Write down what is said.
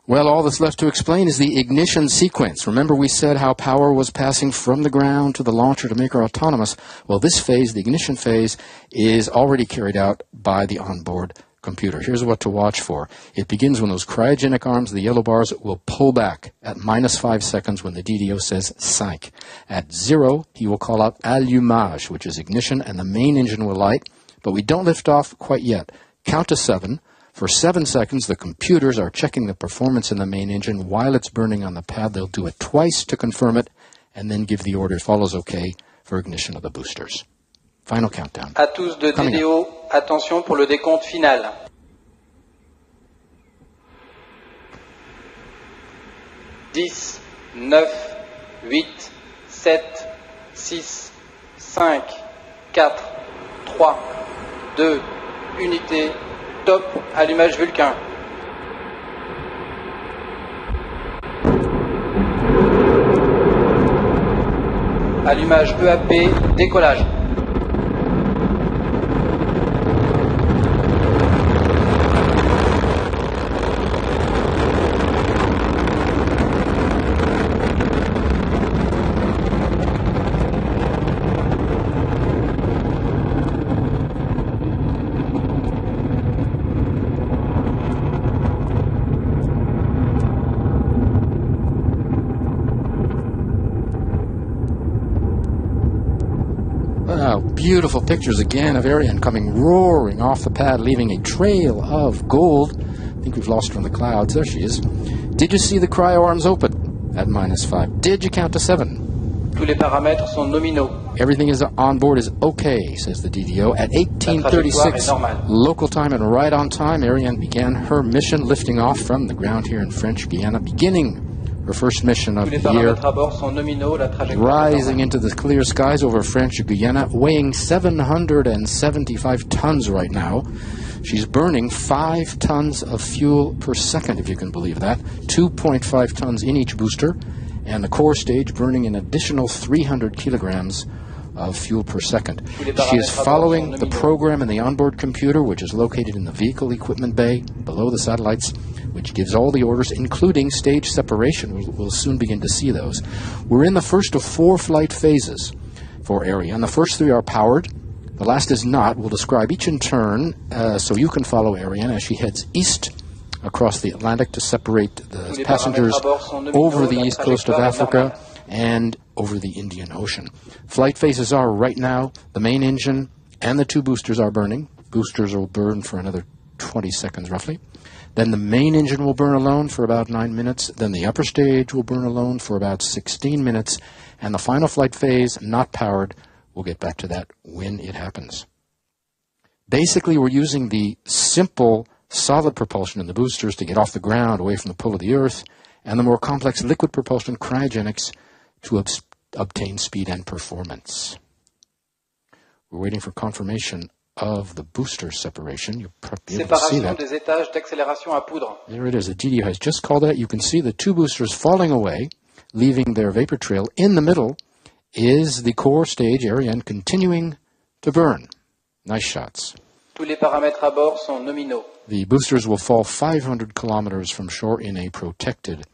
Well, all that's left to explain is the ignition sequence. Remember we said how power was passing from the ground to the launcher to make her autonomous? Well, this phase, the ignition phase, is already carried out by the onboard computer. Here's what to watch for. It begins when those cryogenic arms, the yellow bars, will pull back at -5 seconds when the DDO says 5. At 0, he will call out allumage, which is ignition, and the main engine will light. But we don't lift off quite yet. Count to 7. For 7 seconds, the computers are checking the performance in the main engine while it's burning on the pad. They'll do it twice to confirm it, and then give the order, if all is okay, for ignition of the boosters. Final countdown. À tous de DDO, attention pour le décompte final. 10, 9, 8, 7, 6, 5, 4, 3, 2, unité. Top, allumage Vulcain. Allumage EAP, décollage. Wow, beautiful pictures again of Ariane coming roaring off the pad, leaving a trail of gold. I think we've lost her in the clouds. There she is. Did you see the cryo arms open at -5? Did you count to 7? Tous les paramètres sont nominaux. Everything is on board is okay, says the DDO. At 18:36 local time and right on time, Ariane began her mission, lifting off from the ground here in French Guiana, beginning her first mission of the year, rising into the clear skies over French Guiana, weighing 775 tons right now. She's burning 5 tons of fuel per second, if you can believe that, 2.5 tons in each booster, and the core stage burning an additional 300 kilograms of fuel per second. She is following the program in the onboard computer, which is located in the vehicle equipment bay below the satellites, which gives all the orders, including stage separation. We'll soon begin to see those. We're in the first of 4 flight phases for Ariane. The first 3 are powered. The last is not. We'll describe each in turn so you can follow Ariane as she heads east across the Atlantic to separate the passengers over the east coast of Africa and over the Indian Ocean. Flight phases are right now the main engine and the 2 boosters are burning. Boosters will burn for another 20 seconds roughly. Then the main engine will burn alone for about 9 minutes. Then the upper stage will burn alone for about 16 minutes. And the final flight phase, not powered, we'll get back to that when it happens. Basically, we're using the simple solid propulsion in the boosters to get off the ground, away from the pull of the Earth, and the more complex liquid propulsion, cryogenics, to obtain speed and performance. We're waiting for confirmation of the booster separation. You'll be able to see that. Des étages d'accélération à poudre. There it is. The GDO has just called that. You can see the 2 boosters falling away, leaving their vapor trail. In the middle is the core stage, Ariane, continuing to burn. Nice shots. Tous les paramètres à bord sont nominaux. The boosters will fall 500 kilometers from shore in a protected